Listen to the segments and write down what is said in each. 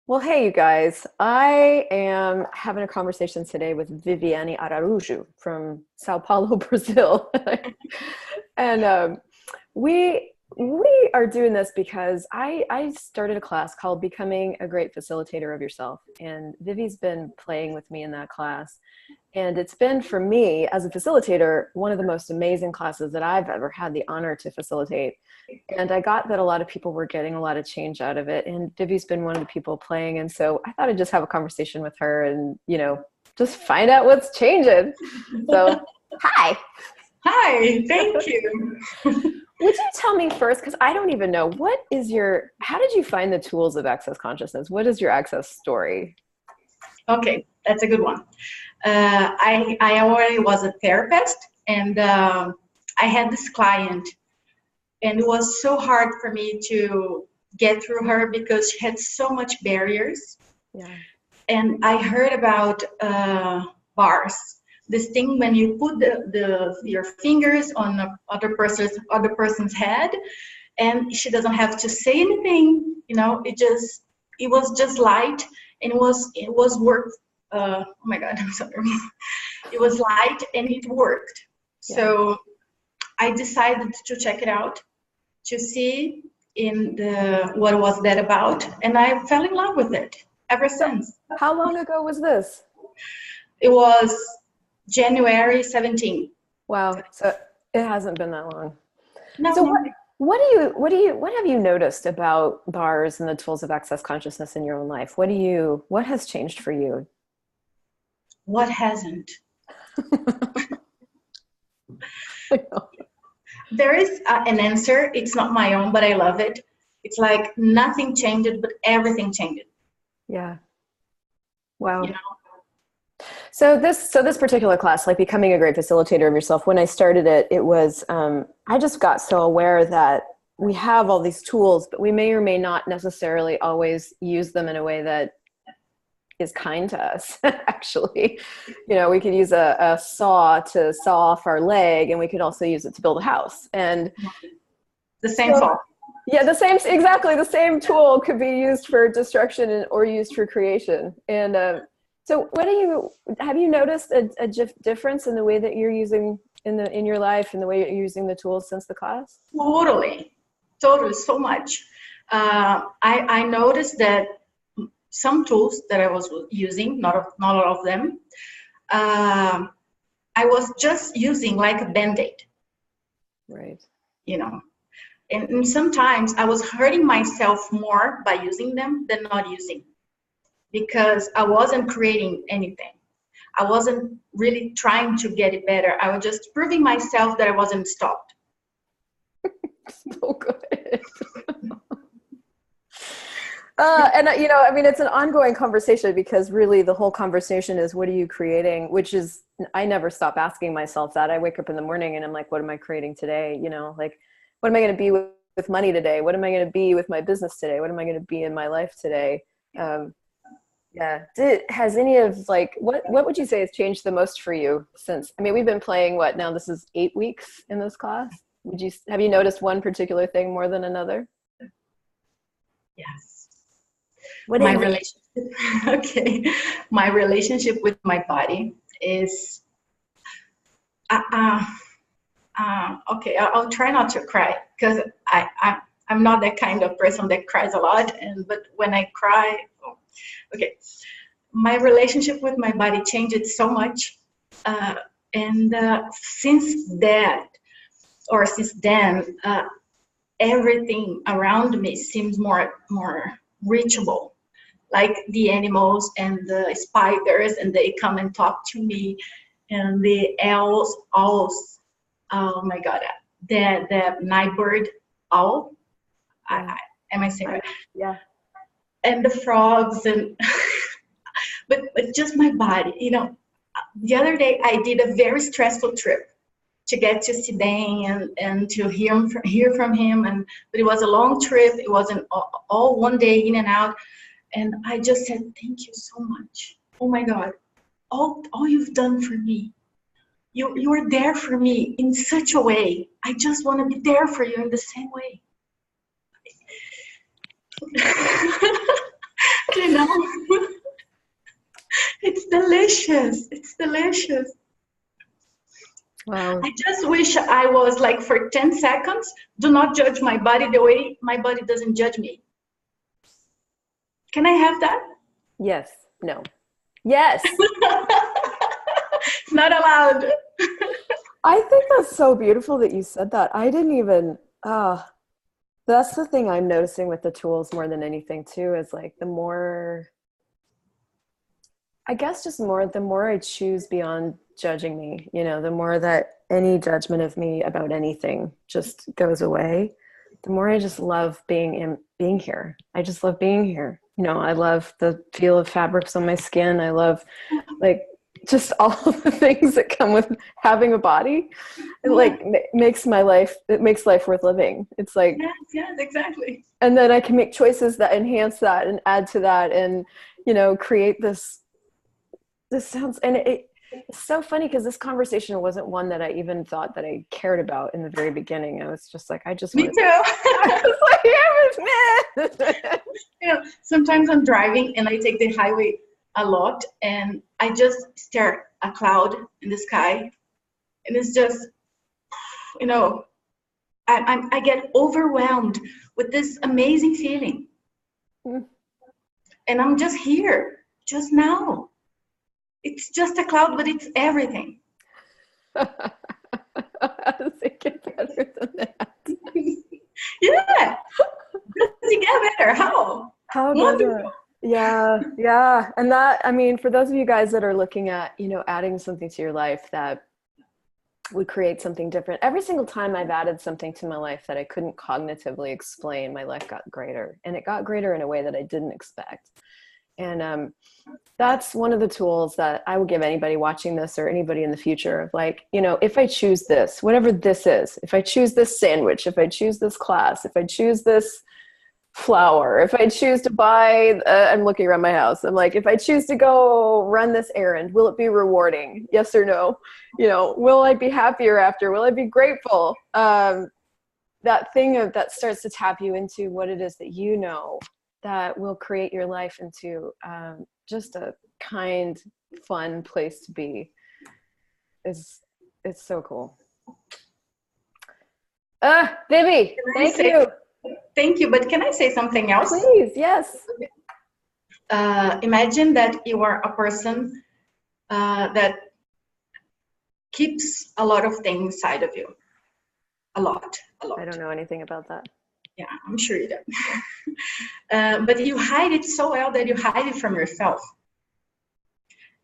Well, hey, you guys. I am having a conversation today with Viviane Araújo from Sao Paulo, Brazil. And we are doing this because I started a class called Becoming a Great Facilitator of Yourself. And Vivi's been playing with me in that class. And it's been, for me, as a facilitator, one of the most amazing classes that I've ever had the honor to facilitate. And I got that a lot of people were getting a lot of change out of it. And Vivi's been one of the people playing. And so I thought I'd just have a conversation with her and, just find out what's changing. So, hi. Hi, thank you. Would you tell me first, because I don't even know, how did you find the tools of access consciousness? What is your access story? Okay, that's a good one. I already was a therapist, and I had this client, and it was so hard for me to get through her because she had so much barriers. Yeah. And I heard about bars. This thing when you put your fingers on the other person's head, and she doesn't have to say anything. It was just light, and it was work. Oh my God, I'm sorry. It was light and it worked. Yeah. So I decided to check it out to see what was that about, and I fell in love with it ever since. How long ago was this? It was January 17th. Wow. So it hasn't been that long. No. So what have you noticed about bars and the tools of access consciousness in your own life? What has changed for you? What hasn't? There is an answer. It's not my own, but I love it. It's like nothing changed, but everything changed. Yeah. Wow. So this particular class, like Becoming a Great Facilitator of Yourself, when I started it, it was, I just got so aware that we have all these tools, but we may or may not necessarily always use them in a way that is kind to us, actually. We could use a saw to saw off our leg, and we could also use it to build a house. And the same saw. Yeah, exactly the same tool could be used for destruction or used for creation. And so have you noticed a difference in the way that you're using in your life and the way you're using the tools since the class? Totally, so much. I noticed that some tools that I was using, not all of them, I was just using like a Band-Aid. Right. And sometimes I was hurting myself more by using them than not using, because I wasn't creating anything. I wasn't really trying to get it better. I was just proving myself that I wasn't stopped. So good. And it's an ongoing conversation, because really the whole conversation is, what are you creating? Which is, I never stop asking myself that. I wake up in the morning and I'm like, what am I creating today? What am I going to be with money today? What am I going to be with my business today? What am I going to be in my life today? Yeah. Has any of what would you say has changed the most for you since, we've been playing now, this is 8 weeks in this class. Have you noticed one particular thing more than another? Yes. My relationship. Okay. My relationship with my body is, okay, I'll try not to cry, because I'm not that kind of person that cries a lot. But when I cry, okay, my relationship with my body changed so much, and since then, everything around me seems more reachable, like the animals and the spiders, and they come and talk to me, and the owls. Oh my God, the night bird owl. Am I saying right? Yeah. And the frogs, and but just my body. The other day I did a very stressful trip to get to Sudan and to hear from him, but it was a long trip. It wasn't all one day in and out, and I just said, thank you so much. Oh my God, all you've done for me. You were there for me in such a way. I just want to be there for you in the same way. You know, it's delicious. It's delicious. Wow. I just wish I was like for 10 seconds, do not judge my body the way my body doesn't judge me. Can I have that? Yes. No. Yes. Not allowed. I think that's so beautiful that you said that. I didn't even, that's the thing I'm noticing with the tools more than anything too, is like the more, I guess just more, the more I choose beyond judging me, you know, the more that any judgment of me about anything just goes away, the more I just love being here. I just love being here. You know, I love the feel of fabrics on my skin. I love like just all of the things that come with having a body. It like makes my life, it makes life worth living. It's like, yes, exactly. and then I can make choices that enhance that and add to that and, you know, create this sounds, and it's so funny because this conversation wasn't one that I even thought that I cared about in the very beginning. I was just like, I just Me want too. I was like, yeah, man. You know, sometimes I'm driving and I take the highway a lot and I just stare at a cloud in the sky and it's just, you know, I get overwhelmed with this amazing feeling. And I'm just here, just now. It's just a cloud, but it's everything. How does it get better than that? Yeah. Does it get better? How? How does it? Yeah. And that, I mean, for those of you guys that are looking at, you know, adding something to your life that would create something different. Every single time I've added something to my life that I couldn't cognitively explain, my life got greater. And it got greater in a way that I didn't expect. And that's one of the tools that I would give anybody watching this or anybody in the future of like, you know, if I choose this, whatever this is, if I choose this sandwich, if I choose this class, if I choose this flower, if I choose to buy, I'm looking around my house. I'm like, if I choose to go run this errand, will it be rewarding? Yes or no? You know, will I be happier after? Will I be grateful? That thing of that starts to tap you into what it is that you know that will create your life into just a kind, fun place to be. It's so cool. Vivi, thank you. Thank you, but can I say something else? Please, yes. Imagine that you are a person that keeps a lot of things inside of you. A lot. I don't know anything about that. Yeah, I'm sure you don't. But you hide it so well that you hide it from yourself.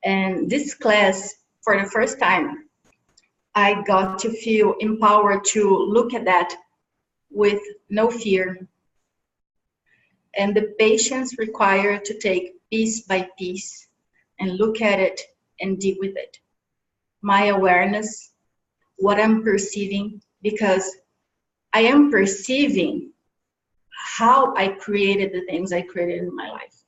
And this class, for the first time, I got to feel empowered to look at that with no fear. And the patience required to take piece by piece and look at it and deal with it. My awareness, what I'm perceiving, because I am perceiving how I created the things I created in my life.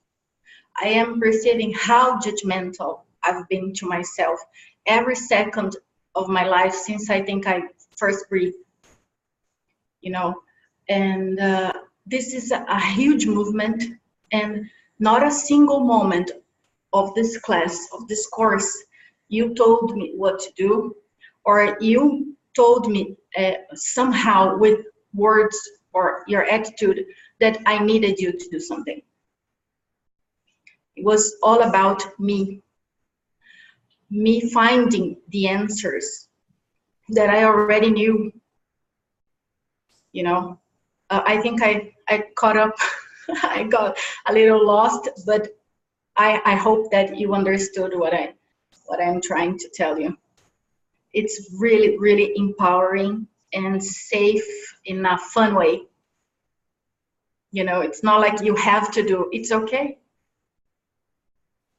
I am perceiving how judgmental I've been to myself every second of my life since I think I first breathed, you know, and this is a huge movement, and not a single moment of this class, of this course, you told me what to do, or you told me somehow with words or your attitude that I needed you to do something. It was all about me finding the answers that I already knew, you know. I think I caught up, I got a little lost, but I hope that you understood what I'm trying to tell you. It's really, really empowering and safe in a fun way. You know, it's not like you have to do, it's okay.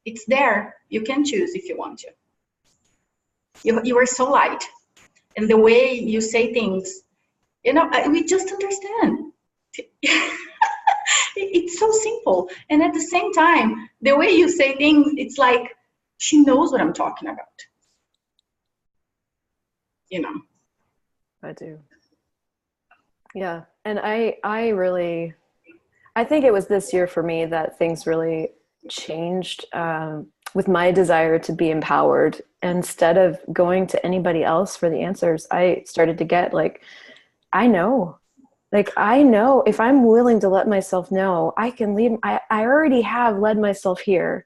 It's there, you can choose if you want to. You are so light. And the way you say things, you know, we just understand. It's so simple. And at the same time, the way you say things, it's like, she knows what I'm talking about. You know. I do. Yeah. And I really, I think it was this year for me that things really changed, with my desire to be empowered. Instead of going to anybody else for the answers, I started to get like, I know. Like, I know if I'm willing to let myself know, I can lead. I already have led myself here.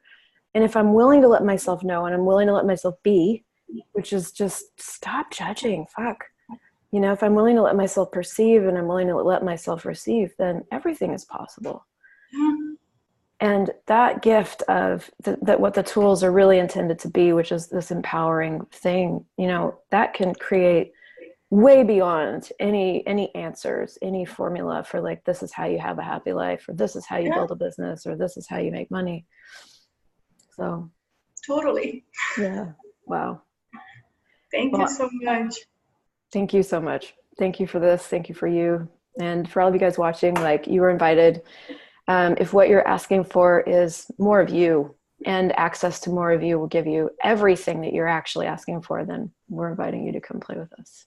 And if I'm willing to let myself know and I'm willing to let myself be, which is just stop judging, fuck. You know, if I'm willing to let myself perceive and I'm willing to let myself receive, then everything is possible. And that gift of that what the tools are really intended to be, which is this empowering thing, you know, that can create way beyond any answers, any formula for like, this is how you have a happy life, or this is how you build a business, or this is how you make money. So Totally. yeah. Wow. Thank you so much. Thank you so much. Thank you for this. Thank you for you. And for all of you guys watching, like, you are invited. If what you're asking for is more of you and access to more of you will give you everything that you're actually asking for, then we're inviting you to come play with us.